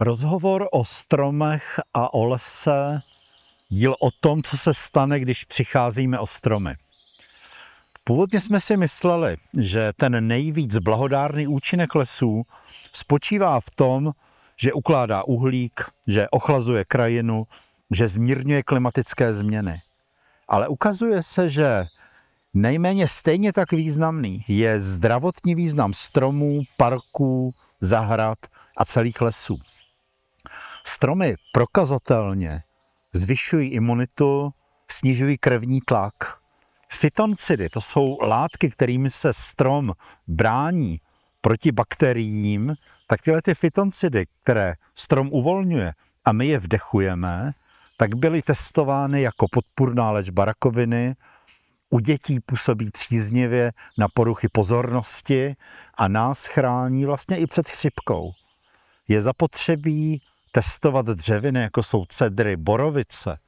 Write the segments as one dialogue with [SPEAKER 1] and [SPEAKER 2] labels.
[SPEAKER 1] Rozhovor o stromech a o lese, díl o tom, co se stane, když přicházíme o stromy. Původně jsme si mysleli, že ten nejvíc blahodárný účinek lesů spočívá v tom, že ukládá uhlík, že ochlazuje krajinu, že zmírňuje klimatické změny. Ale ukazuje se, že nejméně stejně tak významný je zdravotní význam stromů, parků, zahrad a celých lesů. Stromy prokazatelně zvyšují imunitu, snižují krevní tlak. Fytoncidy, to jsou látky, kterými se strom brání proti bakteriím, tak tyhle ty fytoncidy, které strom uvolňuje a my je vdechujeme, tak byly testovány jako podpůrná léčba rakoviny, u dětí působí příznivě na poruchy pozornosti a nás chrání vlastně i před chřipkou. Je zapotřebí testovat dřeviny, jako jsou cedry, borovice,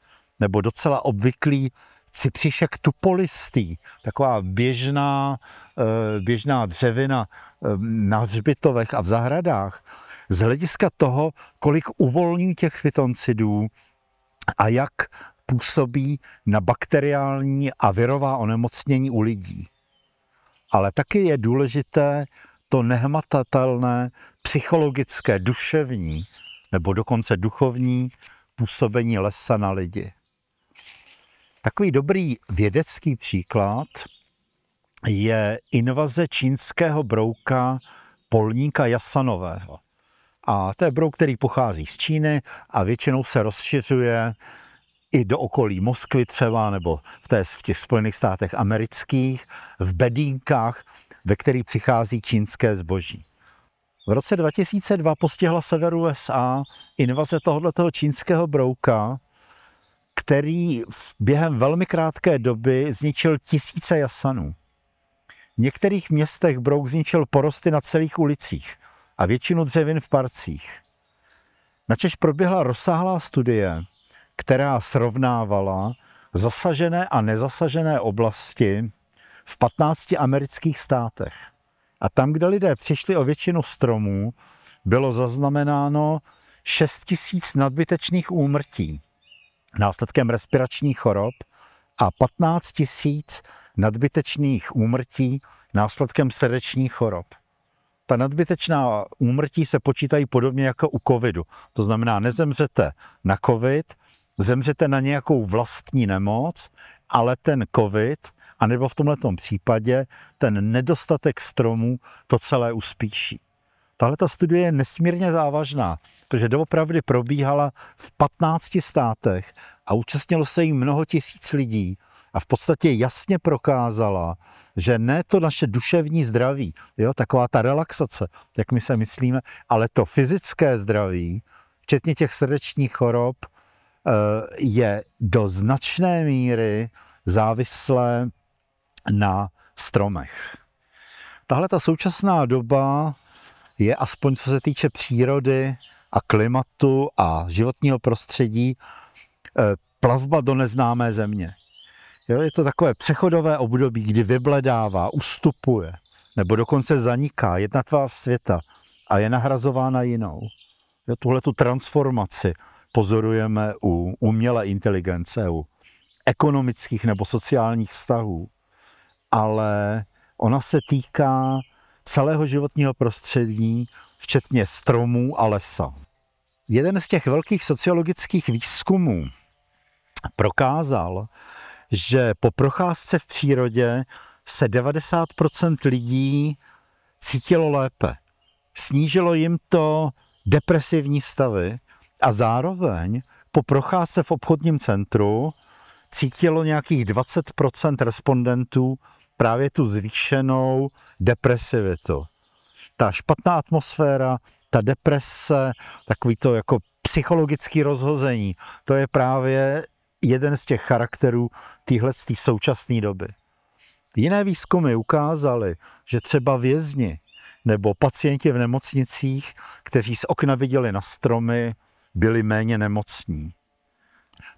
[SPEAKER 1] nebo docela obvyklý cypříšek tupolistý, taková běžná dřevina na hřbitovech a v zahradách, z hlediska toho, kolik uvolní těch fytoncidů a jak působí na bakteriální a virová onemocnění u lidí. Ale taky je důležité to nehmatatelné psychologické, duševní nebo dokonce duchovní působení lesa na lidi. Takový dobrý vědecký příklad je invaze čínského brouka polníka jasanového. A to je brouk, který pochází z Číny a většinou se rozšiřuje i do okolí Moskvy třeba, nebo v těch Spojených státech amerických, v bedínkách, ve kterých přichází čínské zboží. V roce 2002 postihla sever USA invaze tohoto čínského brouka, který během velmi krátké doby zničil tisíce jasanů. V některých městech brouk zničil porosty na celých ulicích a většinu dřevin v parcích. Načež proběhla rozsáhlá studie, která srovnávala zasažené a nezasažené oblasti v 15 amerických státech. A tam, kde lidé přišli o většinu stromů, bylo zaznamenáno 6 000 nadbytečných úmrtí následkem respiračních chorob a 15 000 nadbytečných úmrtí následkem srdečních chorob. Ta nadbytečná úmrtí se počítají podobně jako u covidu. To znamená, nezemřete na covid, zemřete na nějakou vlastní nemoc, ale ten covid, anebo v tomhletom případě ten nedostatek stromů to celé uspíší. Tahle ta studie je nesmírně závažná, protože doopravdy probíhala v 15 státech a účastnilo se jí mnoho tisíc lidí a v podstatě jasně prokázala, že ne to naše duševní zdraví, taková ta relaxace, jak my se myslíme, ale to fyzické zdraví, včetně těch srdečních chorob, je do značné míry závislé na stromech. Tahle ta současná doba je, aspoň co se týče přírody a klimatu a životního prostředí, plavba do neznámé země. Je to takové přechodové období, kdy vybledává, ustupuje, nebo dokonce zaniká jedna tvář světa a je nahrazována jinou. Tuhletu transformaci pozorujeme u umělé inteligence, u ekonomických nebo sociálních vztahů, ale ona se týká celého životního prostředí, včetně stromů a lesa. Jeden z těch velkých sociologických výzkumů prokázal, že po procházce v přírodě se 90% lidí cítilo lépe. Snížilo jim to depresivní stavy a zároveň po procházce v obchodním centru cítilo nějakých 20% respondentů právě tu zvýšenou depresivitu. Ta špatná atmosféra, ta deprese, takový to jako psychologické rozhození, to je právě jeden z těch charakterů téhle současné doby. Jiné výzkumy ukázaly, že třeba vězni nebo pacienti v nemocnicích, kteří z okna viděli na stromy, byli méně nemocní.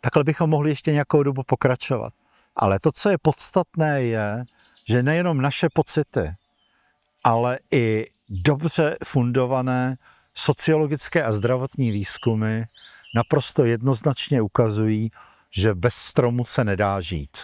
[SPEAKER 1] Takhle bychom mohli ještě nějakou dobu pokračovat. Ale to, co je podstatné, je, že nejenom naše pocity, ale i dobře fundované sociologické a zdravotní výzkumy naprosto jednoznačně ukazují, že bez stromu se nedá žít.